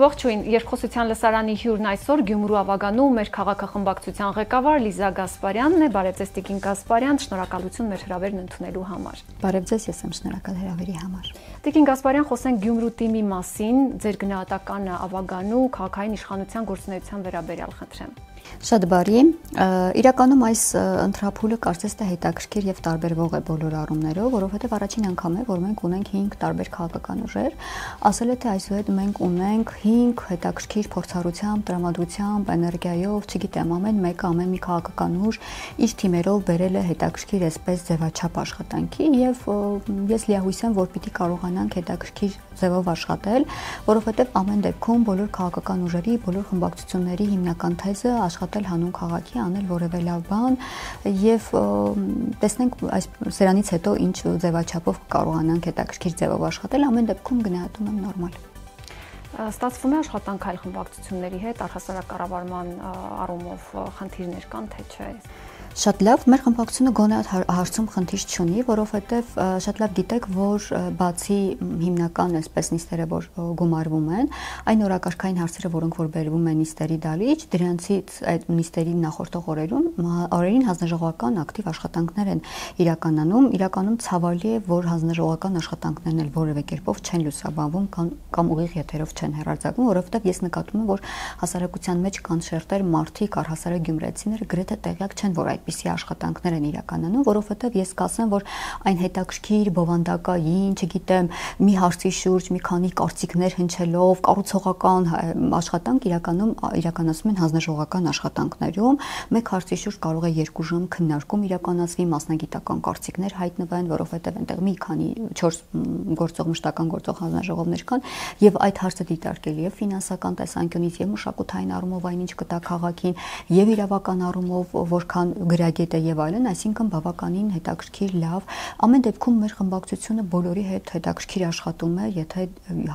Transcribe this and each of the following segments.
Ողջույն, երկխոսության լսարանի հյուրն այսօր Գյումրու Ավագանու մեր քաղաքախմբակցության ղեկավար Լիզա Գասպարյանն է։ Բարև ձեզ Տիկին Գասպարյան, շնորհակալություն մեր հրավերն ընդունելու համար։ Բարև ձեզ, ես եմ շնորհակալ հրավերի համար։ Տիկին Գասպարյան, խոսենք Գյումրու թիմի մասին, ձեր գնահատականը Ավագանու քաղաքային իշխանության գործունեության վերաբերյալ խնդրեմ։ Շատ բարի, իրականում այս ընտրափուլը կարծես թե հետաքրքիր եւ տարբերվող է բոլոր առումներով, որովհետեւ առաջին անգամ է, որ մենք ունենք 5 տարբեր քաղաքական ուժեր, ասել է թե այսուհետ մենք ունենք 5 հետաքրքիր փորձառությամբ, տրամադրությամբ, էներգիայով, չգիտեմ, ամեն մեկը ամեն մի քաղաքական ուժ իր թիմերով բերել է հետաքրքիր այսպես ձևաչափ աշխատանքի եւ ես լիահույս եմ, որ պիտի կարողանանք հետաքրքիր ձևով աշխատել, որովհետեւ ամեն դեպքում բոլոր քաղաքական ուժերի, բոլոր խմբակցությունների հիմնական թեզը աշխատել հանուն քաղաքի, անել որևէ լավ բան եւ տեսնենք այս սրանից հետո ինչ ձևաչափով կարողանանք հետաքրքիր ձևով աշխատել, ամեն դեպքում գնահատում եմ նորմալ։ Ստացվում է աշխատանք այլ խմբակցությունների հետ առհասարակ կառավարման առումով խնդիրներ կան, թե չէ։ Շատ լավ, մեր խմբակցությունը գոնե հարցում խնդիր չունի, որովհետև շատ լավ գիտեք, որ բացի հիմնական այսպես նիստերը, որ գումարվում են, այն օրակարգային հարցերը, որոնք որ բերվում են նիստերի դալիճ, դրանցից այդ նիստերի նախորդող օրերին հանձնաժողովական ակտիվ աշխատանքներ են իրականում ցավալի է, որ հանձնաժողովական աշխատանքներն էլ որևէ կերպով չեն լուսաբանվում կամ ուղիղ եթերով չեն հեռարձակվում, որովհետև ես նկատում եմ, որ հասարակության մեջ կան շերտեր մարդիկ, առհասարակ գյումրեցիները գրեթե տեղյակ չեն, որ այդպիսի աշխատանքներ են իրականում, որովհետև ես կասեմ, որ այն հետաքրքիր, բովանդակային, չգիտեմ, մի հարցի շուրջ մի քանի կարծիքներ հնչելով, կառուցողական աշխատանք իրականացում են հանձնաժողովական աշխատանքներում, մեկ հարցի շուրջ կարող է 2 ժամ քննարկում իրականացվի, մասնագիտական կարծիքներ հայտնվեն, որովհետև այնտեղ մի քանի 4 մշտական գործող հանձնաժողովներ կան, եւ այդ հարցը դիտարկելի է ֆինանսական տեսանկյունից եւ մշակութային առումով այնինչ կտա քաղաքին եւ իրավական առումով որքան գրագետ է եւ այլն, այսինքն բավականին հետաքրքիր լավ, ամեն դեպքում մեր խմբակցությունը բոլորի հետ հետաքրքիր աշխատում է, եթե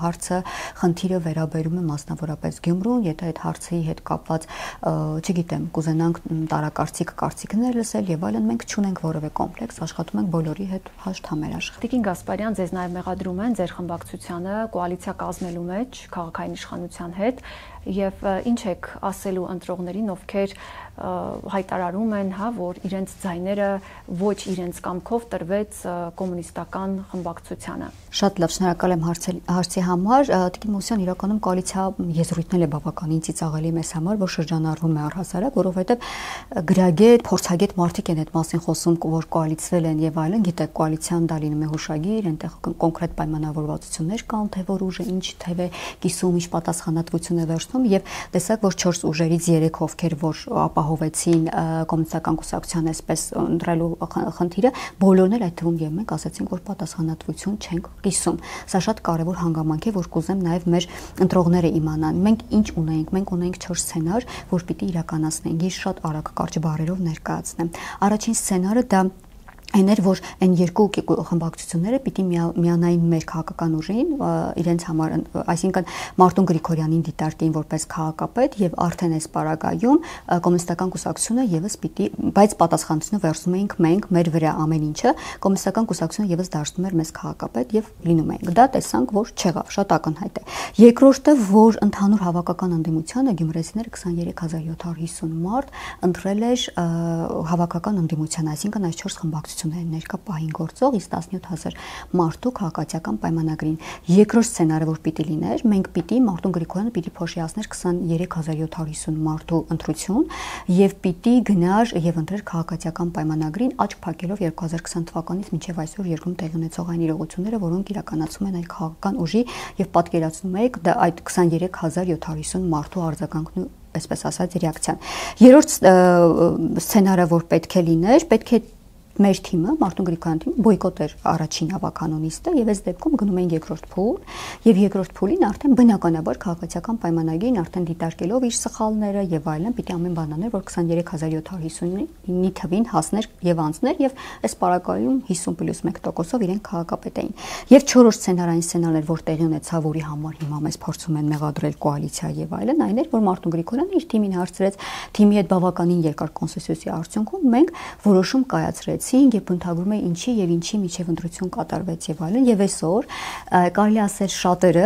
հարցը խնդիրը վերաբերում է մասնավորապես Գյումրուն, եթե այդ հարցի հետ կապված, չգիտեմ, կուզենանք տարակարծիք կարծիքներ լսել եւ այլն, մենք չունենք որևէ կոմպլեքս, աշխատում ենք բոլորի հետ հաշտ համերաշխ։ Տիկին Գասպարյան, ձեզ նաեւ մեղադրում են ձեր խմբակցությանը կոալիցիա կազմելու մեջ քաղաքային իշխանության հետ եւ ինչ եք ասելու ընտրողներին, ովքեր հայտարարում են, որ իրենց ձայները ոչ իրենց կամքով տրվեց կոմունիստական խմբակցությանը։ Շատ լավ, շնորհակալ եմ հարցի համար։ Տիկին Մուսյան, իրականում կոալիցիա եզրույթն է բավականին ծիծաղելի մեզ համար, որ շրջանառվում է առհասարակ, որովհետև գրագետ, փորձագետ մարդիկ են այդ մասին խոսում, որ կոալիցվել են եւ այլն, գիտեք, կոալիցիան դա լինում է հուշագիր, այնտեղ կոնկրետ պայմանավորվածություններ կան, թե որ ուժը ինչ թև է կիսում, ինչ պատասխանատվություն է վերցնում եւ տեսակ, որ 4 ուժերից 3 ովքեր որ ապահովեցին կոմունիստական կուսակցության այսպես ընտրելու խնդիրը, բոլորն էլ այդ թվում եւ մենք ասացինք, որ պատասխանատվություն չենք կիսում։ Սա շատ կարեւոր հանգամանք է, որ կուզեմ նաեւ մեր ընտրողները իմանան։ Մենք ինչ ունենք, մենք ունենք 4 սցենար, որ պիտի իրականացնենք։ Ես շատ արագ կարճ բառերով ներկայացնեմ։ Առաջին սցենարը դա այն էր, որ այն 2 խմբակցությունները պիտի միանային մեր քաղաքական ուժին, իրենց համար, այսինքն Մարտուն Գրիգորյանին դիտարկեին որպես քաղաքապետ եւ արդեն այս պարագայում կոմունիստական կուսակցությունը եւս պիտի, բայց պատասխանատվությունը վերցնում էինք մենք, մեր վրա ամեն ինչը, կոմունիստական կուսակցությունը եւս դարձնում էր մեզ քաղաքապետ եւ լինում էինք։ Դա տեսանք, որ չեղավ, շատ ակնհայտ է։ Երկրորդը, որ ընդհանուր հավաքական ընդդիմությանը գյումրեցիները 23750 մարդ ընտրել էր հավաքական ընդդիմության, այսինքն այս 4 խմբակցությունները ներկա պահին գործող, իսկ 17000 մարդու քաղաքացիական պայմանագրին։ Երկրորդ սցենարը, որ պիտի լիներ, մենք պիտի Մարտուն Գրիգորյանը պիտի փոշիացներ 23750 մարդու ընտրություն եւ պիտի գնար եւ ընտրեր քաղաքացիական պայմանագրին, աչք փակելով 2020 թվականից մինչեւ այսօր երկրում տեղի ունեցող այն իրողությունները, որոնք իրականացում են այդ քաղաքական ուժի եւ պատկերացնում եք դա այդ 23750 մարդու արձագանքն այսպես ասած ռեակցիան։ Երրորդ սցենարը, որ պետք է լիներ, պետք է մեր թիմը, Մարտուն Գրիգորյան թիմը բոյկոտ էր առաջին հավաքանոնիստը եւ այս դեպքում գնում են երկրորդ փուլ եւ երկրորդ փուլին արդեն բնականաբար քաղաքացիական պայմանագիրն արդեն դիտարկելով իր սխալները եւ այլն պիտի ամեն բան աներ, որ 23750-ի թվին հասներ եւ անցներ եւ այս պարագայում 50+1%-ով իրենք քաղաքապետ էին։ Եվ չորրորդ սցենարային սցենարն էր, որ տեղի ունեցավ, որի համար հիմա մեզ փորձում են մեղադրել կոալիցիա եւ այլն, այն էր, որ Մարտուն Գրիգորյանը իր թիմին հարցրեց, թիմի հետ բավականին երկար կոնսենսուսի արդյունքում մենք որոշում կայացրեց նայեցինք եւ բնութագրում է ինչի եւ ինչի միջև ընտրություն կատարվեց եւ այլն եւ այսօր կարելի ասել շատերը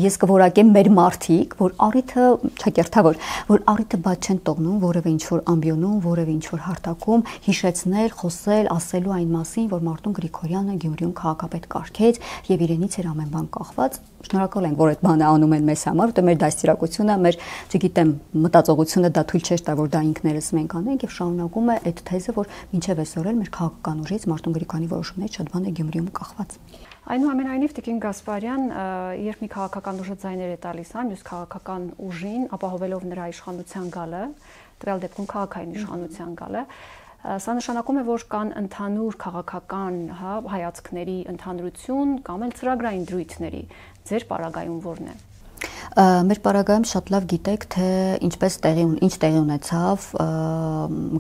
ես կորակեմ մեր մարդիկ, որ առիթը չակերտավոր, որ առիթը բաց չեն տողնում որևէ ինչ-որ ամբիոնում, որևէ ինչ-որ հարթակում հիշեցնել, խոսել, ասելու այն մասին, որ Մարտուն Գրիգորյանը Գյումրիում քաղաքապետ կարգեց եւ իրենից էր ամեն բան կախված։ Շնորհակալ ենք, որ այդ բանը անում են մեզ համար, որտեղ մեր դաստիարակությունը, մեր, չգիտեմ, մտածողությունը դա թույլ չէր տա, որ դա ինքներս մենք անենք եւ շարունակում է այդ թեզը, որ մինչեւ այսօր էլ մեր քաղաքական ուժից Մարտուն Գրիգորյանի որոշումներից շատ բան է Գյումրիում կախված։ Այնուամենայնիվ Տիկին Գասպարյան, երբ մի քաղաքական ուժը ձայներ է տալիս, մյուս քաղաքական ուժին, ապահովելով նրա իշխանության գալը, տվյալ դեպքում քաղաքային իշխանության գալը, սա նշանակում է, որ կան ընդհանուր քաղաքական հայացքների ընդհանրություն կամ էլ ծրագրային դրույթների, ձեր պարագայում որն է։ Մեր պարագայում շատ լավ գիտեք, թե ինչ տեղի ունեցավ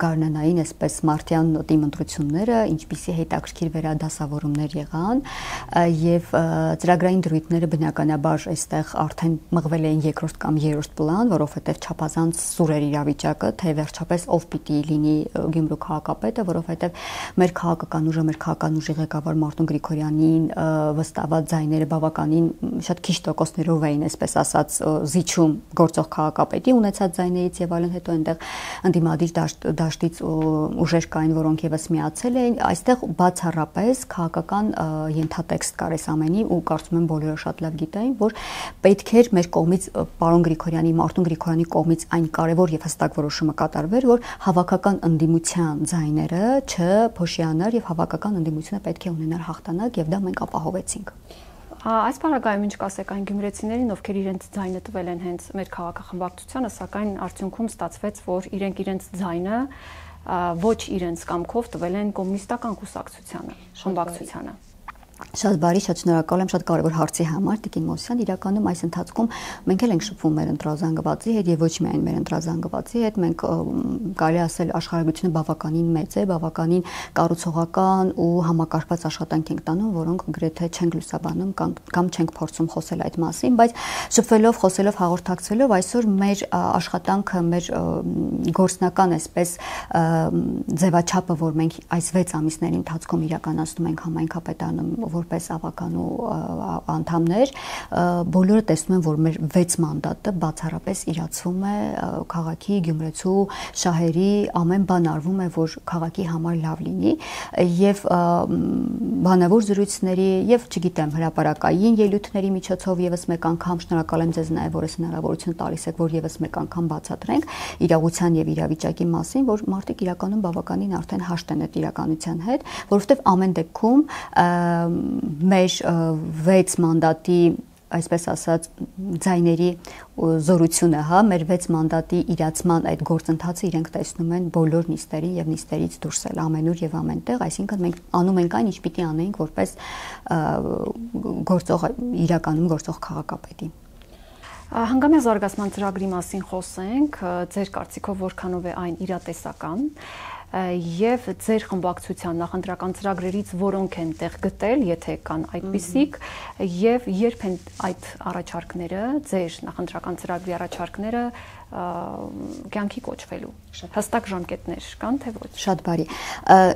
գարնանային, այսպես մարտյան նոտի ընտրությունները, ինչպիսի հետաքրքիր վերադասավորումներ եղան եւ ծրագրային դրույթները բնականաբար այստեղ արդեն մղվել էին երկրորդ կամ երրորդ պլան, որովհետեւ չափազանց սուր էր իրավիճակը, թե վերջապես ով պիտի լինի Գյումրու քաղաքապետը, որովհետեւ մեր քաղաքական ուժը, մեր քաղաքական ուժի ղեկավար Մարտուն Գրիգորյանի վստահված ձայները բավականին շատ քիչ տոկոսներով էին, այսպես ասած զիջում գործող քաղաքապետի ունեցած ձայներից եւ այլն, հետո այնտեղ ընդդիմադիր դաշտից ուժեր կային, որոնք եւս միացել էին, այստեղ բացառապես քաղաքական ենթատեքստ կար այս ամենի ու կարծում եմ բոլորը շատ լավ գիտեին, որ պետք էր մեր կողմից պարոն Գրիգորյանի, Մարտուն Գրիգորյանի կողմից այն կարևոր եւ հստակ որոշումը կատարվեր, որ հավաքական ընդդիմության ձայները չփոշիանար եւ հավաքական ընդդիմությունը պետք է ունենար հաղթանակ եւ դա մենք ապահովեցինք։ Այս պարագայում ինչ կասեք այն գյումրեցիներին, ովքեր իրենց ձայնը տվել են հենց մեր քաղաքախմբակցությանը, սակայն արդյունքում ստացվեց, որ իրենք իրենց ձայնը ոչ իրենց կամքով տվել են կոմունիստական կուսակցությանը, խմբակցությանը։ Շատ բարի, շատ շնորհակալ եմ, շատ կարևոր հարցի համար, Տիկին Մոսյան, իրականում այս ընթացքում մենք էլ ենք շփվում մեր ընտրազանգվածի հետ եւ ոչ միայն մեր ընտրազանգվածի հետ, մենք կարելի ասել աշխարհագրությունը բավականին մեծ է, բավականին կառուցողական ու համակարգված աշխատանք ենք տանում, որոնք գրեթե չենք լուսաբանում կամ չենք փորձում խոսել այդ մասին, բայց շփվելով, խոսելով, հաղորդակցվելով այսօր մեր աշխատանքը, մեր գործնական այսպես ձևաչափը, որ մենք այս 6 ամիսների ընթացքում իրականացնում ենք համայնքապետարանում որպես ավականու անդամներ, բոլորը տեսնում են, որ մեր 6 մանդատը բացառապես իրացվում է քաղաքի, Գյումրեցու, շահերի, ամեն բան արվում է, որ քաղաքի համար լավ լինի եւ բանավոր զրույցների եւ չգիտեմ հրապարակային ելույթների միջոցով եւս մեկ անգամ շնորհակալ եմ ձեզ նաեւ, որ այս հնարավորությունը տալիս եք, որ եւս մեկ անգամ բացատրենք իրավության եւ իրավիճակի մասին, որ մարդիկ իրականում բավականին արդեն հաշտ են այդ իրականության հետ, որովհետեւ ամեն դեպքում մեր 6 մանդատի այսպես ասած ձայների զորությունը, մեր 6 մանդատի իրացման այդ գործընթացը իրենք տեսնում են բոլոր նիստերին եւ նիստերից դուրս էլ ամենուր եւ ամենտեղ, այսինքն մենք անում ենք այն, ինչ պիտի անենք որպես իրականում գործող քաղաքապետի։ Հանգամյա զարգացման ծրագրի մասին խոսենք, ձեր կարծիքով որքանով է այն իրատեսական եւ ձեր խմբակցության նախընտրական ծրագրերից որոնք են տեղ գտել, եթե կան այդպիսիք, եւ երբ են այդ առաջարկները, ձեր նախընտրական ծրագրի առաջարկները կյանքի կոչվելու։ Հստակ ժամկետներ կան, թե ոչ։ Շատ բարի։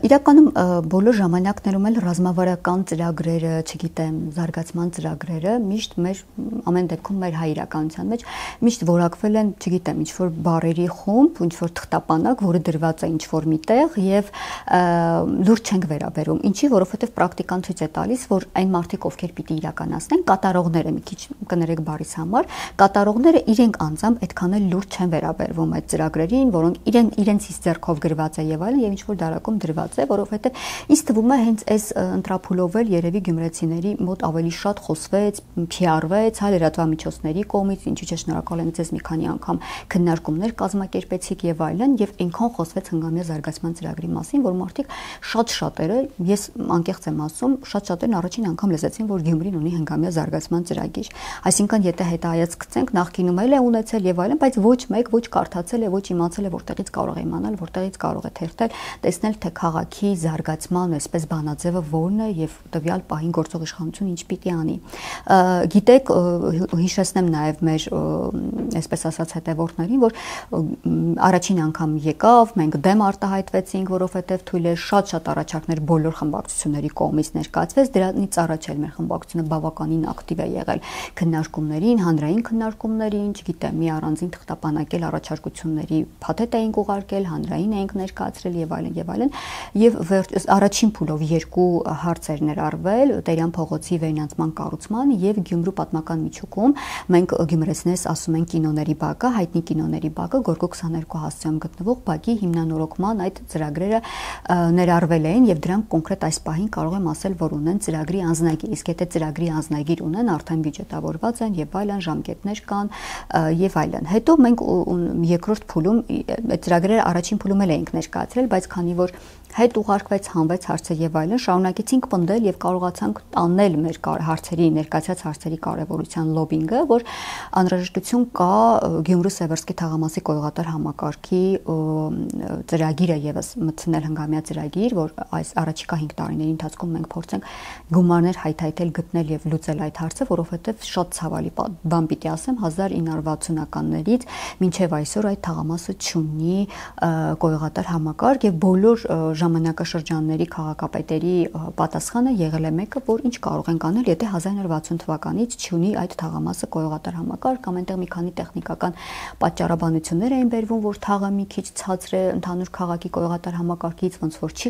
Իրականում բոլոր ժամանակներում էլ ռազմավարական ծրագրերը, չգիտեմ, զարգացման ծրագրերը միշտ մեր ամեն դեպքում մեր հայ իրականության մեջ միշտ որակվել են, չգիտեմ, ինչ-որ բարերի խումբ, ինչ-որ թղթապանակ, որը դրված է ինչ-որ միտեղ եւ լուրջ չենք վերաբերում։ Ինչի, որովհետեւ պրակտիկան ցույց է տալիս, որ այն մարդիկ, ովքեր պիտի իրականացնեն, կատարողները, մի քիչ կներեք բարիս համար, կատարողները իրենք անձամբ այդքան էլ լուրջ չեն վերաբերվում այդ ծրագրերին, որոնք իրենցից ձեռքով գրված է եւ այլն եւ ինչ որ դարակում դրված է, որովհետեւ ինձ թվում է հենց այս ընտրափուլով էլ երևի գյումրեցիների մոտ ավելի շատ խոսվեց, PR-վեց, հայ լրատվամիջոցների կողմից, ինչու՞ չէ շնորհակալ եմ ձեզ մի քանի անգամ քննարկումներ կազմակերպեցիք եւ այլն եւ այնքան խոսվեց հնգամյա զարգացման ծրագրի մասին, որ մարդիկ շատերը, ես անկեղծ եմ ասում, շատերն առաջին անգամ լսեցին, որ Գյումրին ունի հնգամյա զարգացման ծրագիր։ Այսինքն եթե հետայացկցենք նախկինում էլ է ունեցել եւ այլն, բայց ոչ մեկ ոչ կարդացել է, ոչ իմացել է, որտեղից կարող է իմանալ, որտեղից կարող է թերթել, տեսնել թե քաղաքի զարգացման այսպես բանաձևը որն է եւ տվյալ պահին գործող իշխանությունը ինչ պիտի անի։ Գիտեք, հիշեցնեմ նաեւ մեր այսպես ասած հետևորդներին, որ առաջին անգամ եկավ, մենք դեմ արտահայտվեցինք, որովհետեւ թույլ է շատ առաջարկներ բոլոր խմբակցությունների կողմից ներկայացվեց, դրանից առաջ էլ մեր խմբակցությունը բավականին ակտիվ է եղել քննարկումներին, հանրային քննարկումներին, չգիտեմ, մի առանձին թղթապանակել առաջարկությունների փաթեթ էինք ուղարկել, հանրային էինք ներկայացրել եւ այլն, եւ առաջին փուլով երկու հարցեր ներառվել Տերյան փողոցի վերնանցման կառուցման եւ Գյումրու պատմական միջուկում մենք գյումրեցիներս ասում են կինոների բակը, հայտնի կինոների բակը Գորգո 22 հասցեում գտնվող բակի հիմնանորոգման այդ ծրագրերը ներառվել էին եւ դրանք կոնկրետ այս պահին կարող եմ ասել, որ ունեն ծրագրի անձնագիր, իսկ եթե ծրագրի անձնագիր ունեն, արդեն բյուջետավորված են եւ այլն, ժամկետներ կան եւ այլն։ Հետո մենք երկրորդ փուլում այդ ծրագրերը առաջին փուլում էլ էինք ներկայացրել, բայց քանի որ հետ ուղարկվեց, հանվեց հարցը եւ այլն, շարունակեցինք պնդել եւ կարողացանք տանել մեր հարցերի, ներկայացած հարցերի կարեւորության լոբինգը, որ անհրաժեշտություն կա Գյումրու Սևերսկի թաղամասի կոյուղատար համակարգի ծրագիրը եւս մտցնել հնգամյա ծրագիր, որ այս առաջիկա 5 տարիների ընթացքում մենք փորձենք գումարներ հայթայթել, գտնել եւ լուծել այդ հարցը, որովհետեւ շատ ցավալի բան պիտի ասեմ, 1960-ականներից մինչեւ այսօր այդ թաղամասը չունի կոյուղատար համակարգ եւ բոլոր ժամանակաշրջանների քաղաքապետերի պատասխանը եղել է մեկը, որ ինչ կարող ենք անել, եթե 1960 թվականից չունի այդ թաղամասը կոյուղատար համակարգ, կամ այնտեղ մի քանի տեխնիկական պատճառաբանություններ էին բերվում, որ թաղը մի քիչ ցածր է ընդհանուր քաղաքի կոյուղատար համակարգից, ոնց որ չի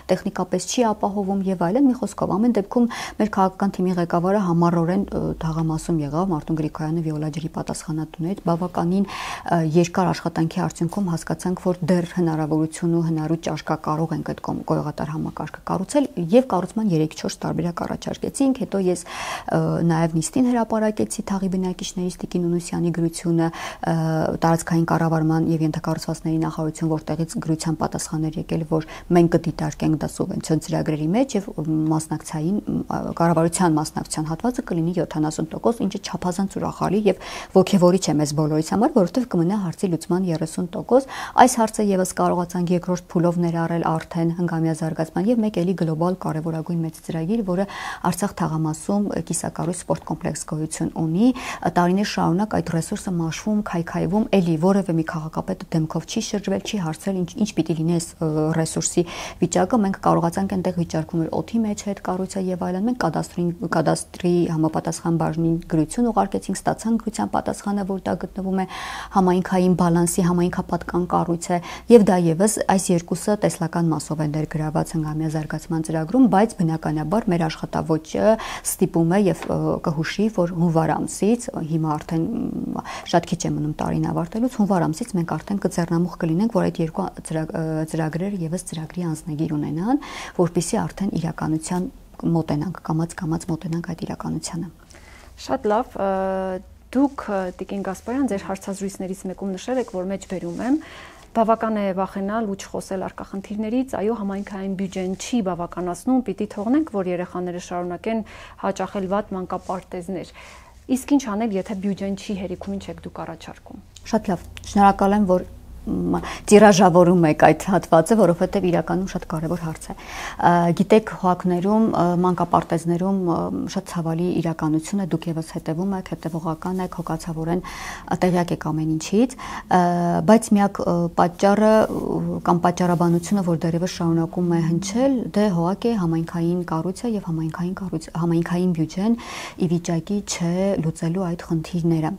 տեխնիկապես չի ապահովում եւ այլն, մի խոսքով ամեն դեպքում մեր քաղաքական թիմի ղեկավարը համառորեն թաղամասում եղավ, Մարտուն Գրիգորյանը Վիոլա ջրի պատասխանատուն էր, բավականին երկար աշխատանքի արդյունքում հասկացանք, որ դեռ հնարավորություն ու հնարու ճաշկա կարող ենք այդ կոյուղատար համակարգը կառուցել եւ կառուցման 3-4 տարբերակ առաջարկեցինք, հետո ես նաեւ նիստին հրապարակեցի թաղի բնակիչների Տիկին Ունուսյանի գրությունը, տարածքային կառավարման եւ ենթակառուցվածքների նախարարություն, որտեղից գրության պատասխաններ եկել, որ մենք կդիտարկենք դա սուբվենցիոն ծրագրերի մեջ եւ մասնակցային կառավարության մասնակցության հատվածը կլինի 70%, ինչը չափազանց ուրախալի եւ ոգևորիչ է մեզ բոլորիս համար, որովհետեւ կմնա հարցի լուծման 30%։ Այս հարցը եւս կարողացանք երկրորդ փուլով ներառել արդեն հնգամյա զարգացման եւ մեկ էլի գլոբալ կարեւորագույն մեծ ծրագիր, որը Արցախ թաղամասում կիսակառույց սպորտ կոմպլեքս գոյություն ունի, տարիներ շարունակ այդ ռեսուրսը մաշվում, քայքայվում, էլի որևէ մի քաղաքապետ դեմքով չի շրջվել, չի հարցրել ինչ պիտի լինի այս ռեսուրսի վիճակը, մենք կարողացանք այնտեղ վիճարկում էր օդի մեջ այդ կառույցը եւ այլն, մենք կադաստրի համապատասխան բաժնին գրություն ուղարկեցինք, ստացանք գրության պատասխանը, որ դա գտնվում է համայնքային բալանսի, համայնքապատկան կառույց է եւ դա եւս այս երկուսը տեսլական մասով են ներգրաված հնգամյա զարգացման ծրագրում, բայց բնականաբար մեր աշխատավոճը ստիպում է եւ կհուշի, որ հունվար ամսից, հիմա արդեն շատ քիչ է մնում տարին ավարտելուց, հունվար ամսից մենք արդեն կձեռնամուխ կլինենք, որ այդ երկու ծրագրերը եւս ծրագրի անձնագիր ունենան, որպեսզի արդեն իրականության մոտենանք, կամաց մոտենանք այդ իրականությանը։ Շատ լավ, դուք Տիկին Գասպարյան ձեր հարցազրույցներից մեկում նշել եք, որ մեջ բերում եմ բավական է վախենալ ու չխոսել առկա խնդիրներից, այո, համայնքային բյուջեն չի բավականացնում, պիտի թողնենք, որ երեխաները շարունակեն հաճախել վատ մանկապարտեզներ։ Իսկ ինչ անել, եթե բյուջեն չի հերիքում, ինչ եք դուք առաջարկում։ Շատ լավ, շնորհակալ եմ, որ տիրաժավորում եք այդ հատվածը, որովհետև իրականում շատ կարևոր հարց է։ Գիտեք, հողակներում, մանկապարտեզներում շատ ցավալի իրականություն է, դուք եւս հետևում եք, հետևողական եք, հոգացավորեն տեղյակ եք ամեն ինչից, բայց միակ պատճառը կամ պատճառաբանությունը, որ դեռևս շարունակում է հնչել, դե հողակ է համայնքային կառույցը եւ համայնքային բյուջեն ի վիճակի չէ լուծելու այդ խնդիրները։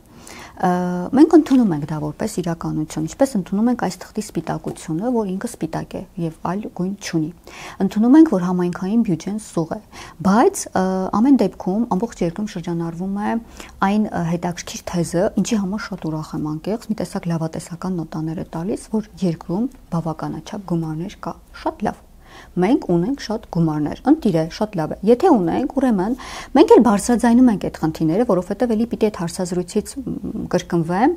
Մենք ընդունում ենք դա որպես իրականություն, ինչպես ընդունում ենք այս թղթի սպիտակությունը, որ ինքը սպիտակ է եւ այլ գույն չունի։ Ընդունում ենք, որ համայնքային բյուջեն սուղ է, բայց ամեն դեպքում ամբողջ երկրում շրջանառվում է այն հետաքրքիր թեզը, ինչի համար շատ ուրախ եմ անկեղծ, մի տեսակ լավատեսական նոտաներ է տալիս, որ երկրում բավականաչափ գումարներ կա, շատ լավ։ Մենք ունենք շատ գումարներ, ընտիր է, շատ լավ է։ Եթե ունենք, ուրեմն մենք էլ բարձրաձայնում ենք այդ խնդիրները, որովհետև էլի պիտի այդ հարցազրույցից կրկնվեմ,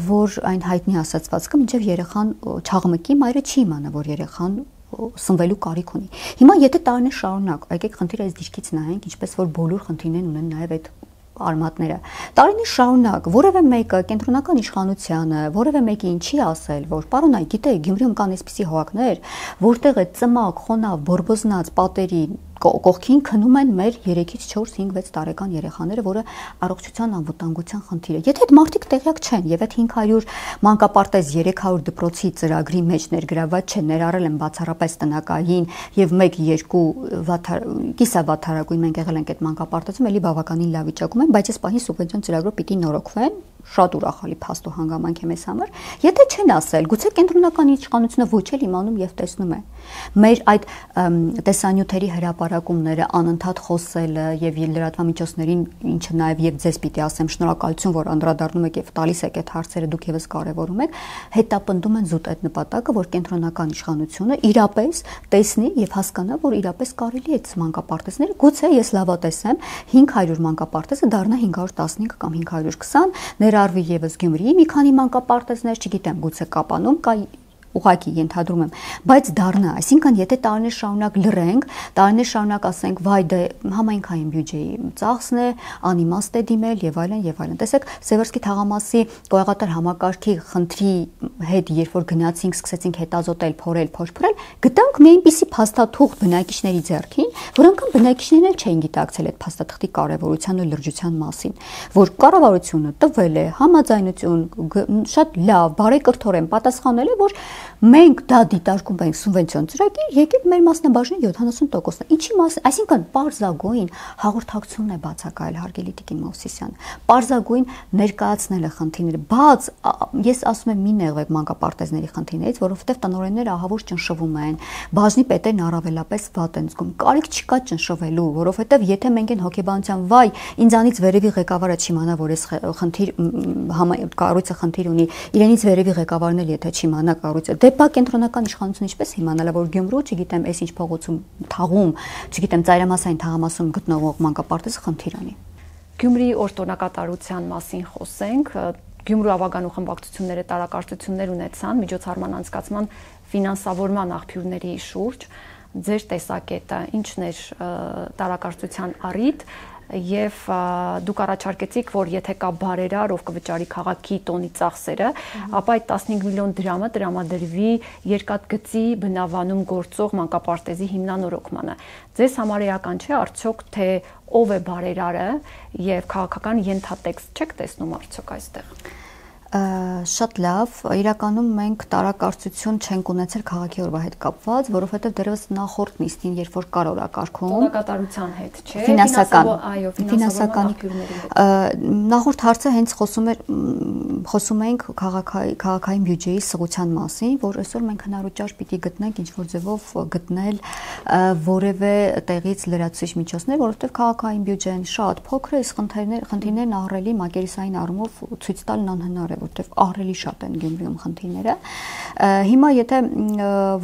որ այն հայտնի ասացվածքը մինչև երեխան չաղմկի, մայրը չի իմանա, որ երեխան սնվելու կարիք ունի։ Հիմա եթե տարիներ շարունակ, եկեք խնդիրը այս դիրքից նայենք, ինչպես որ բոլոր խնդիրներն ունեն նաև այդ արմատները։ Տարիներ շարունակ որևէ մեկը կենտրոնական իշխանությանը, որևէ մեկին չի ասել, որ պարոն, գիտեք, Գյումրիում կան այսպիսի հողակներ, որտեղ է ծմակ, խոնավ, բորբոզնած պատերի կողքին քնում են մեր 3-ից 4, 5, 6 տարեկան երեխաները, որը առողջության անվտանգության խնդիր է։ Եթե այդ մարդիկ տեղյակ չեն եւ այդ 500 մանկապարտեզ 300 դպրոցի ծրագրի մեջ ներգրավված չեն, ներառել են բացառապես տնակային եւ 1-2 կիսավաթարագույն մենք եղել ենք այդ մանկապարտեզում, էլի բավականին լավ վիճակում են, բայց այս պահին սուբվենցիոն ծրագրով պիտի նորոգվեն, շատ ուրախալի փաստ ու հանգամանք է մեզ համար։ Եթե չեն ասել, գուցե կենտրոնական իշխանությունը ոչ էլ իմանում եւ տեսնում է։ Մեր այդ տեսանյութերի հրապարակումները, անընդհատ խոսելը եւ լրատվամիջոցներին, ինչը նաեւ եւ ձեզ պիտի ասեմ, շնորհակալություն, որ անդրադառնում եք եւ տալիս եք այդ հարցերը, դուք եւս կարեւորում եք, հետապնդում են զուտ այդ նպատակը, որ կենտրոնական իշխանությունը իրապես տեսնի եւ հասկանա, որ իրապես կարելի է մանկապարտեզները, գուցե ես լավատես եմ, 500 մանկապարտեզը դառնա 515 կամ 520, ներառվի եւս Գյումրիի մի քանի մանկապարտեզներ, չգիտեմ, գուցե Կապանում կա ուղղակի ենթադրում եմ, բայց դառնա, այսինքն եթե տարիներ շարունակ լռենք, տարիներ շարունակ ասենք, վայ դե համայնքային բյուջեի ծախսն է, անիմաստ է դիմել եւ այլն եւ այլն։ Տեսեք, Սևերսկի թաղամասի գոյակատար համակարգի խնդրի հետ, երբ որ գնացինք, սկսեցինք հետազոտել, փորել, փորփրել, գտանք մի այնպիսի փաստաթուղթ բնակիչների ձեռքին, որ անգամ բնակիչներն էլ չէին գիտակցել այդ փաստաթղթի կարեւորության ու լրջության մասին, որ կառավարությունը տվել է համաձայնություն, շատ լավ, բարեկրթորեն պատասխանել է, որ մենք դա դիտարկում ենք սուբվենցիոն ծրագիր, եկեք մեր մասնաբաժնի 70%-ն է։ Ինչի մաս, այսինքն պարզագույն հաղորդակցությունն է բացակայել, հարգելի Տիկին Մովսիսյան։ Պարզագույն ներկայացնել է խնդիրները, բաց ես ասում եմ մի նեղվեք մանկապարտեզների խնդիրներից, որովհետև տնօրենները ահավոր ճնշվում են, բաժնի պետերն առավելապես վատ են զգում։ Կարիք չկա ճնշվելու, որովհետև եթե մենք են հոգեբանության վայ, ինձանից վերևի ղեկավարը չիմանա, որ այս խնդիր կառույցը խնդիր ունի, իրենից վերևի ղեկավարն էլ եթե չիմանա կառույցը, դե բա կենտրոնական իշխանությունը ինչպես իմանալա, որ Գյումրու, չգիտեմ, այս ինչ փողոցում թաղում, չգիտեմ, ծայրամասային թաղամասում գտնվող մանկապարտեզը խնդիր ունի։ Գյումրիի օրտոնակատարության մասին խոսենք, Գյումրու ավագանու խմբակցությունները տարակարծություններ ունեցան միջոցառման անցկացման ֆինանսավորման աղբյուրների շուրջ, ձեր տեսակետը ինչն էր տարակարծության առիթ եւ դուք առաջարկեցիք, որ եթե կա բարերար, ով կվճարի քաղաքի տոնի ծախսերը, ապա այդ 15 միլիոն դրամը տրամադրվի երկաթգծի բնավանում գործող մանկապարտեզի հիմնանորոգմանը։ Ձեզ համար էական չէ արդյոք թե ով է բարերարը եւ քաղաքական ենթատեքստ չեք տեսնում արդյոք այստեղ։ Շատ լավ, իրականում մենք տարակարծություն չենք ունեցել քաղաքի օրվա հետ կապված, որովհետև դեռևս նախորդ նիստին, երբ որ կար օրակարգում, տոնակատարության հետ, չէ, ֆինանսական նախորդ հարցը հենց խոսում ենք քաղաքային բյուջեի սղության մասին, որ այսօր մենք հնարուճար պիտի գտնենք ինչ-որ ձևով գտնել որևէ տեղից լրացուցիչ միջոցներ, որովհետև քաղաքային բյուջեն շատ փոքր է, իսկ խնդիրներն ահռելի մակերեսային առումով ցույց տալն անհնար է, որտեղ ահռելի շատ են Գյումրիում խնդիրները։ Հիմա եթե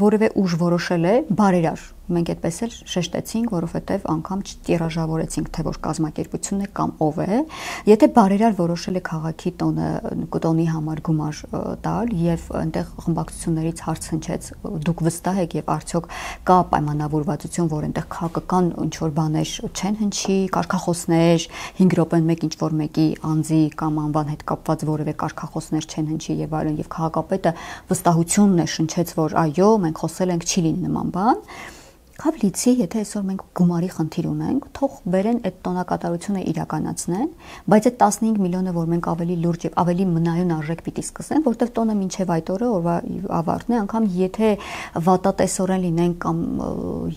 որևէ ուժ որոշել է բարերար, մենք այդպես էլ շեշտեցինք, որովհետև անգամ չտիրաժավորեցինք, թե որ կազմակերպությունն է կամ ով է, եթե բարերար որոշել է քաղաքի տոնի համար գումար տալ եւ այնտեղ խմբակցություններից հարց հնչեց, դուք վստահ եք եւ արդյոք կա պայմանավորվածություն, որ այնտեղ քաղաքական ինչ որ բաներ չեն հնչի, կարգախոսներ, 5 րոպեն մեկ ինչ որ մեկի անձի կամ անվան հետ կապված որևէ կարգախոսներ չեն հնչի եւ այլն, եւ քաղաքապետը վստահությունն է շնչեց, որ այո, մենք խոսել ենք, չի լինի նման բան։ Կապ լիցի, եթե այսօր մենք գումարի խնդիր ունենք, թող բերեն այդ տոնակատարությունը իրականացնեն, բայց այդ 15 միլիոնը, որ մենք ավելի լուրջ եւ ավելի մնայուն արժեք պիտի սկսենք, որտեղ տոնը մինչեւ այդ օրը օրվա ավարտն է, անգամ եթե վատատեսորեն լինենք կամ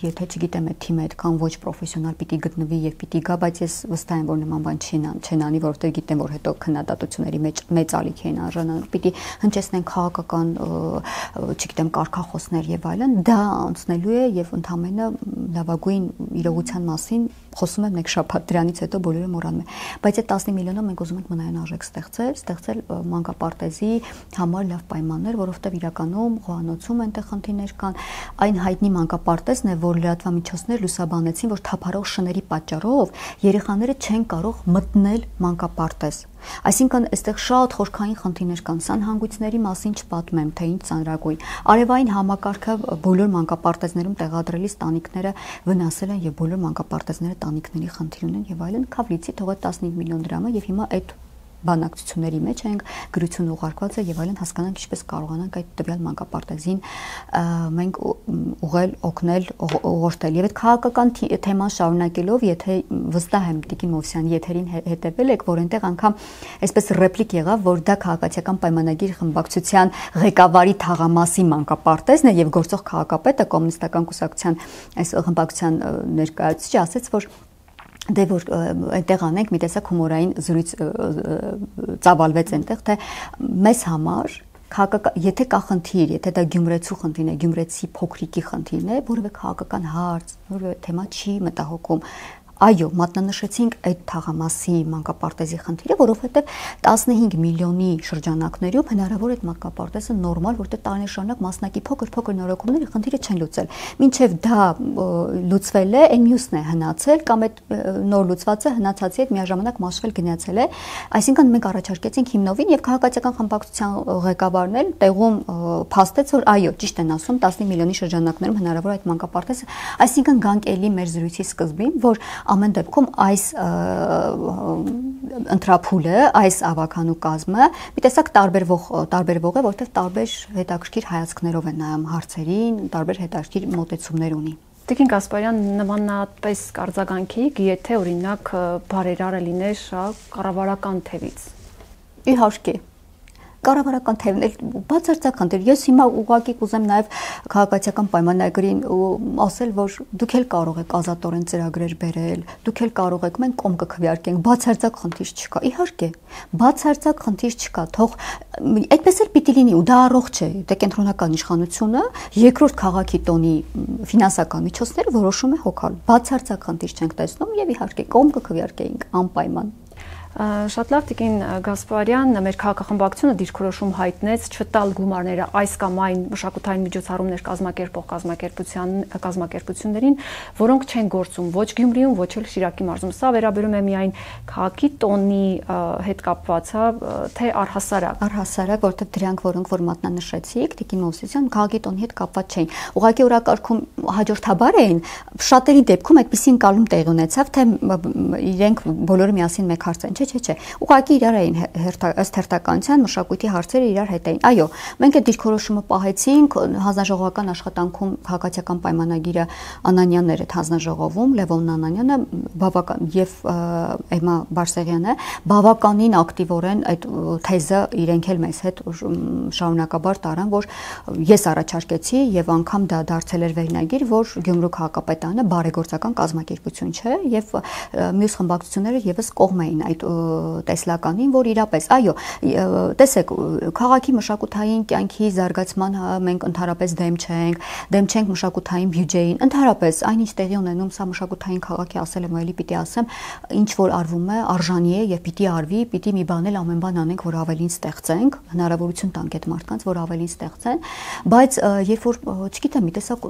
եթե չգիտեմ այդ թիմը այդքան ոչ պրոֆեսիոնալ պիտի գտնվի եւ պիտի գա, բայց ես վստահ եմ, որ նման բան չեն անի, որովհետեւ գիտեմ, որ հետո քննադատությունների մեջ մեծ ալիք են արժանանում, պիտի հնչեցնեն քաղաքական, չգիտեմ, կարգախոսներ եւ այլն, դա անցնելու է եւ ընդհանրապես լավագույն իրողության մասին խոսում եմ մեկ շաբաթ, դրանից հետո բոլորը մոռանում են, բայց այդ 15 միլիոնով մենք ուզում ենք մնայուն արժեք ստեղծել մանկապարտեզի համար լավ պայմաններ, որովհետև իրականում խոհանոցում այնտեղ խնդիրներ կան, այն հայտնի մանկապարտեզն է, որ լրատվամիջոցներ լուսաբանեցին, որ թափառող շների պատճառով երեխաները չեն կարող մտնել մանկապարտեզ։ Այսինքն այստեղ շատ խորքային խնդիրներ կան, սանհանգույցների մասին չպատմեմ, թե ինչ ծանրագույն։ Արևային համակարգը բոլոր մանկապարտեզներում տեղադրելիս տանիքները վնասել են եւ բոլոր մանկապարտեզները տանիքների խնդիր ունեն եւ այլն։ Քավլիցի թողած 15 միլիոն դրամը եւ հիմա այդ բանակցությունների մեջ ենք, գրություն ուղարկված է եւ այլն, հասկանանք ինչպես կարողանանք այդ տվյալ մանկապարտեզին մենք ուղղել, օգնել, ուղղորդել։ Եվ այդ քաղաքական թեման շարունակելով, եթե վստահ եմ Տիկին Մովսյանի եթերին հետևել եք, որ այնտեղ անգամ այսպես ռեպլիկ եղավ, որ դա քաղաքացիական պայմանագիր խմբակցության ղեկավարի թաղամասի մանկապարտեզն է եւ գործող քաղաքապետը կոմունիստական կուսակցության այս խմբակցության ներկայացուցիչը ասաց, որ դե որ այնտեղ անենք մի տեսակ հումորային զրույց ծավալվեց այնտեղ, թե մեզ համար եթե կա խնդիր, եթե դա գյումրեցու խնդիրն է, գյումրեցի փոքրիկի խնդիրն է, որևէ քաղաքական հարց, որևէ թեմա չի մտահոգում։ Այո, մատնանշեցինք այդ թաղամասի մանկապարտեզի խնդիրը, որովհետև 15 միլիոնի շրջանակներում հնարավոր է այդ մանկապարտեզը նորմալ, որտեղ տարիներ շարունակ մասնակի փոքր նորոգումները խնդիրը չեն լուծել։ Մինչև դա լուծվել է, այն մյուսն է հնացել կամ այդ նոր լուծվածը հնացածի հետ միաժամանակ մաշվել գնացել է։ Այսինքն մենք առաջարկեցինք հիմնովին եւ քաղաքացիական խմբակցության ղեկավարն էլ տեղում փաստեց, որ այո, ճիշտ են ասում, 15 միլիոնի շրջանակներում հնարավոր է այդ մանկապարտեզը, այսինքն գանք էլի մեր զրույցի սկզբին, որ ամեն դեպքում այս ընտրափուլը, այս ավականու կազմը մի տեսակ տարբերվող է, որտեղ տարբեր հետաքրքիր հայացքներով է նայում հարցերին, տարբեր հետաքրքիր մոտեցումներ ունի։ Տիկին Գասպարյան, նմանատես արձագանքիք, եթե օրինակ բարերարը լիներ կառավարական թևից։ Իհարկե կառավարական թևն էլ բացարձակ խնդիր։ Ես հիմա ուղղակի կուզեմ նաև քաղաքացիական պայմանագրին ասել, որ դուք էլ կարող եք ազատորեն ծրագրեր բերել, դուք էլ կարող եք, մենք կողմ կքվեարկենք, բացարձակ խնդիր չկա։ Իհարկե, բացարձակ խնդիր չկա, թող այդպես էլ պիտի լինի, ու դա առողջ է։ Դե կենտրոնական իշխանությունը երկրորդ քաղաքի տոնի ֆինանսական միջոցները որոշում է հոգալ։ Բացարձակ խնդիր չենք տեսնում եւ իհարկե կողմ կքվեարկեինք անպայման։ Շատ լավ, Տիկին Գասպարյան, մեր քաղաքախմբակցությունը դիրքորոշում հայտնեց չտալ գումարները այս կամ այն մշակութային միջոցառումներ կազմակերպող կազմակերպություններին, որոնք չեն գործում ոչ Գյումրիում, ոչ էլ Շիրակի մարզում։ Սա վերաբերում է միայն քաղաքի տոնի հետ կապված, թե առհասարակ։ Առհասարակ, որտեղ դրանք, որոնք որ մատնանշեցիք, Տիկին Մովսիսյան, քաղաքի տոնի հետ կապված չէին։ Ուղղակի օրակարգում հաջորդաբար էին, շատերի դեպքում այդպիսի ընկալում տեղի ունեցավ, թե իրենք բոլորը միասին մեկ հարց են, չէ, ուղղակի իրար էին ըստ հերթականության մշակույթի հարցերը իրար հետ էին։ Այո, մենք այդ դիրքորոշումը պահեցինք, հանձնաժողովական աշխատանքում քաղաքացիական պայմանագիրը Անանյանն էր այդ հանձնաժողովում, Լևոն Անանյանը բավական եւ Էմմա Բարսեղյանը բավականին ակտիվորեն այդ թեզը իրենք էլ մեզ հետ շարունակաբար տարան, որ ես առաջարկեցի եւ անգամ դա դարձել էր վերնագիր, որ Գյումրու քաղաքապետարանը բարեգործական կազմակերպություն չէ եւ մյուս խմբակցությունները եւս կողմ էին այդ տեսլականին, որ իրապես, այո, տեսեք, քաղաքի մշակութային կյանքի զարգացման մենք ընդհանրապես դեմ չենք մշակութային բյուջեին, ընդհանրապես այնինչ տեղի ունենում սա մշակութային քաղաքի ասել եմ, էլի պիտի ասեմ, ինչ որ արվում է, արժանի է եւ պիտի արվի, պիտի մի բան էլ ամեն բան անենք, որ ավելին ստեղծենք, հնարավորություն տանք այդ մարդկանց, որ ավելին ստեղծեն, բայց երբ որ, չգիտեմ, մի տեսակ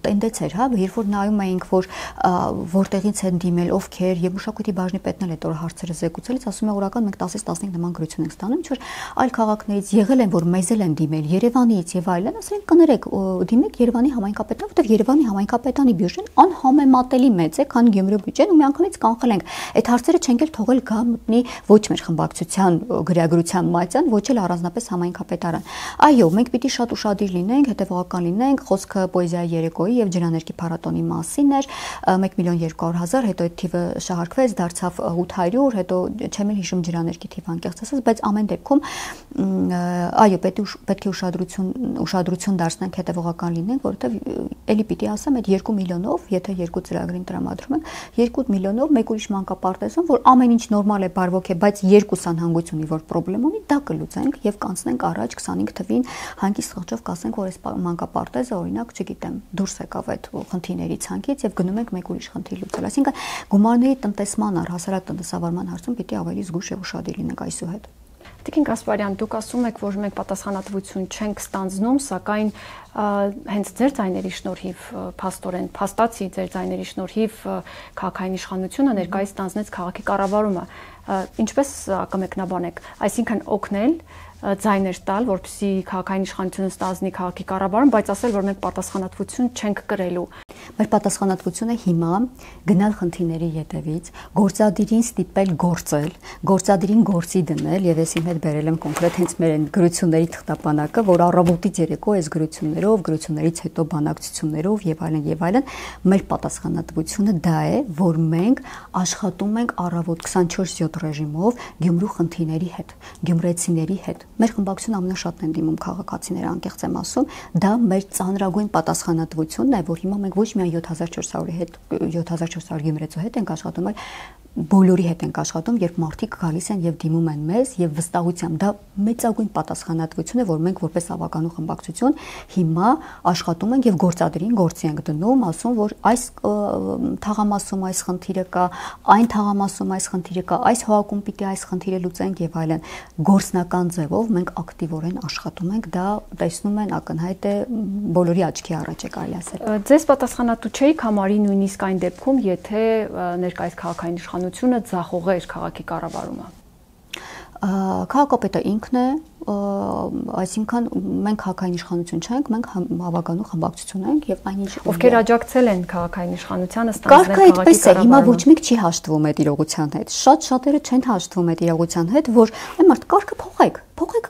տենդենց էր, հա, երբ որ նայում էինք, որ որտեղից են դիմել, ովքեր եւ մշակույթի բաժնի պետն էլ այդ օր հարցերը զեկուցելիս ասում է օրական մենք 10-ից 15 նման գրություն ենք ստանում, ինչ որ այլ քաղաքներից եղել են, որ մեզ էլ են դիմել, Երևանից եւ այլն, ասել են կներեք, դիմեք Երևանի համայնքապետարան, որտեղ Երևանի համայնքապետարանի բյուջեն անհամեմատելի մեծ է, քան Գյումրու բյուջեն, ու միանգամից կանխել ենք։ Այդ հարցերը չենք էլ թողել գա մտնի ոչ մեր խմբակցության գրագրության մատյան, ոչ էլ առանձնապես համայնքապետարան։ Այո, մենք պիտի շատ ուշադիր լինենք, հետևողական լինենք, խոսքը պոեզիայի երեկոյի եւ ջրաներկի փառատոնի մասին էր, 1.200.000, հետո այդ թիվը շահարկվեց, դարձավ 800, հետո չեմ էլ հիշում ջրաներկի թիվը անկեղծ ասած, բայց ամեն դեպքում այո, պետք է ուշադրություն դարձնենք, հետևողական լինենք, որովհետև էլի պիտի ասեմ, այդ 2 միլիոնով, եթե երկու ծրագրին տրամադրում ենք, 2 միլիոնով մեկ ուրիշ մանկապարտեզում, որ ամեն ինչ նորմալ է, բարվոք է, բայց երկու սանհանգույց ունի, որ խնդրեմ ունի, դա կլուծենք եւ կանցնենք առաջ 25 թվին հանգիստ խղճով կասենք, որ այս մանկապարտեզը օրինակ, չգիտեմ, դուրս եկավ այդ խնդիրների ցանկից եւ գնում ենք մեկ ուրիշ խնդիր լուծել։ Այսինքն գումարների տնտեսման առհասարակ տնտեսավարման հարցում պիտի ավելի զգուշ եւ ուշադիր լինենք այսուհետ։ Տիկին Գասպարյան, դուք ասում եք, որ մենք պատասխանատվություն չենք ստանձնում, սակայն հենց ձեր ձայների շնորհիվ փաստացի ձեր ձայների շնորհիվ քաղաքային իշխանությունը ներկայիս ստանձնեց քաղաքի կառավարումը։ Ինչպես կմեկնաբանեք, այսինքն օգնել ձայներ տալ, որպեսզի քաղաքային իշխանությունը ստանձնի քաղաքի կառավարում, բայց ասել, որ մենք պատասխանատվություն չենք կրելու։ Մեր պատասխանատվությունը հիմա գնալ խնդիրների ետևից, գործադիրին ստիպել գործել, գործադիրին գործի դնել, եւ ես իմ հետ բերել եմ կոնկրետ հենց մեր այն գրությունների թղթապանակը, որ առավոտից երեկո այս գրություններով, գրություններից հետո բանակցություններով եւ այլն, մեր պատասխանատվությունը դա է, որ մենք աշխատում ենք առավոտ 24/7 ռեժիմով Գյումրու խնդիրների հետ, գյումրեցիների հետ։ Մեր խմբակցությունը ամենաշատն են դիմում քաղաքացիները, անկեղծ եմ ասում, դա մեր ծանրագույն պատասխանատվությունն է, որ հիմա մենք ոչ միայն 7400 գյումրեցու հետ ենք աշխատում, այլ բոլորի հետ ենք աշխատում, երբ մարդիկ գալիս են եւ դիմում են մեզ եւ վստահությամբ դա մեծագույն պատասխանատվություն է, որ մենք որպես ավականու խմբակցություն հիմա աշխատում ենք եւ գործադրին գործի ենք դնում, ասում որ այս թաղամասում այս խնդիրը կա, այն թաղամասում այս խնդիրը կա, այս հողակում պիտի այս խնդիրը լուծենք եւ այլն։ Գործնական ձևով մենք ակտիվորեն աշխատում ենք, դա տեսնում են, ակնհայտ է, բոլորի աչքի առաջ է կարելի ասել։ Ձեզ պատասխանատու չէիք համարի նույնիսկ այն դեպքում, եթե ներկայիս քաղաքային իշխանությունը ձախողեր քաղաքի կառավարումը։ Քաղաքապետը ինքն է, այսինքն մենք քաղաքային իշխանություն չենք, մենք ավականու խմբակցություն ենք եւ այնինչ ովքեր աջակցել են քաղաքային իշխանությանը ստանձնել քաղաքի կառավարումը։ Կարգը այդպես է, հիմա ոչ մեկ չի հաշտվում այդ իրողության հետ։ Շատերը չեն հաշտվում այդ իրողության հետ, որ այն մարդ կարգը փոխեք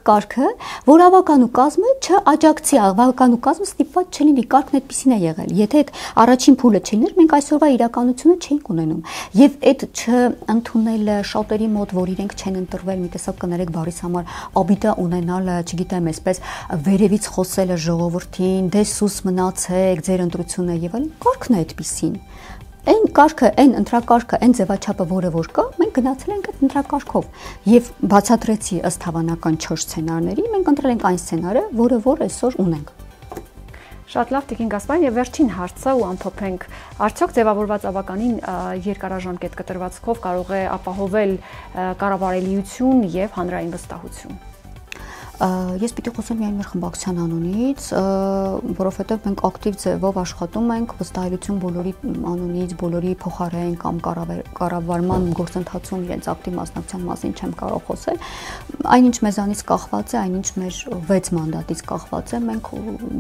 կարգը, որ ավականու կազմը չաջակցի, ավականու կազմը ստիպված չլինի, կարգն այդպեսին է եղել։ Եթե այդ առաջին փուլը չլիներ, մենք այսօրվա իրականությունը չէինք ունենում։ Եվ այդ չընդունելը շատերի մոտ, որ իրենք չեն ընտրվել, մի տեսակ կներեք բարիս համար աբիտա ունենալը, չգիտեմ, այսպես վերևից խոսելը ժողովրդին, դե սուս մնացեք, ձեր ընտրությունը եւ այլն, կարգն է այդպեսին։ Այն կարգը, այն ընտրակարգը, այն ձևաչափը, որը որ կա, մենք գնացել ենք այդ ընտրակարգով եւ բացատրեցի ըստ հավանական 4 սցենարների, մենք ընտրել ենք այն սցենարը, որը որ այսօր ունենք։ Շատ լավ, Տիկին Գասպարյան, եւ վերջին հարցը ու ամփոփենք, արդյոք ձևավորված ավականին երկարաժամկետ կտրվածքով կարող է ապահովել կառավարելիություն եւ հանրային վստահություն։ Ես պիտի խոսեմ միայն մեր խմբակցության անունից, որովհետև մենք ակտիվ ձևով աշխատում ենք վստահելիություն բոլորի անունից, բոլորի փոխարեն կամ կառավարման գործընթացում իրենց ակտիվ մասնակցության մասին չեմ կարող խոսել։ Այնինչ մեզանից կախված է, այնինչ մեր 6 մանդատից կախված է, մենք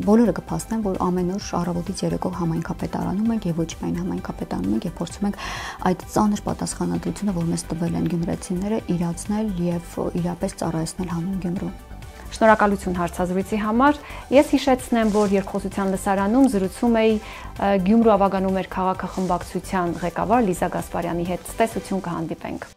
բոլորը կփաստեն, որ ամեն օր առավոտից երեկո համայնքապետարանում ենք եւ ոչ միայն համայնքապետարանում ենք եւ փորձում ենք այդ ծանր պատասխանատվությունը, որ մեզ տվել են գյումրեցիները, իրացնել եւ իրապես ծառայեցնել հանուն Գյումրու։ Շնորհակալություն հարցազրույցի համար։ Ես հիշեցնեմ, որ երկխոսության լսարանում զրուցում էի Գյումրու ավագանու մեր քաղաքը խմբակցության ղեկավար Լիզա Գասպարյանի հետ։ Ցտեսություն, կհանդիպենք։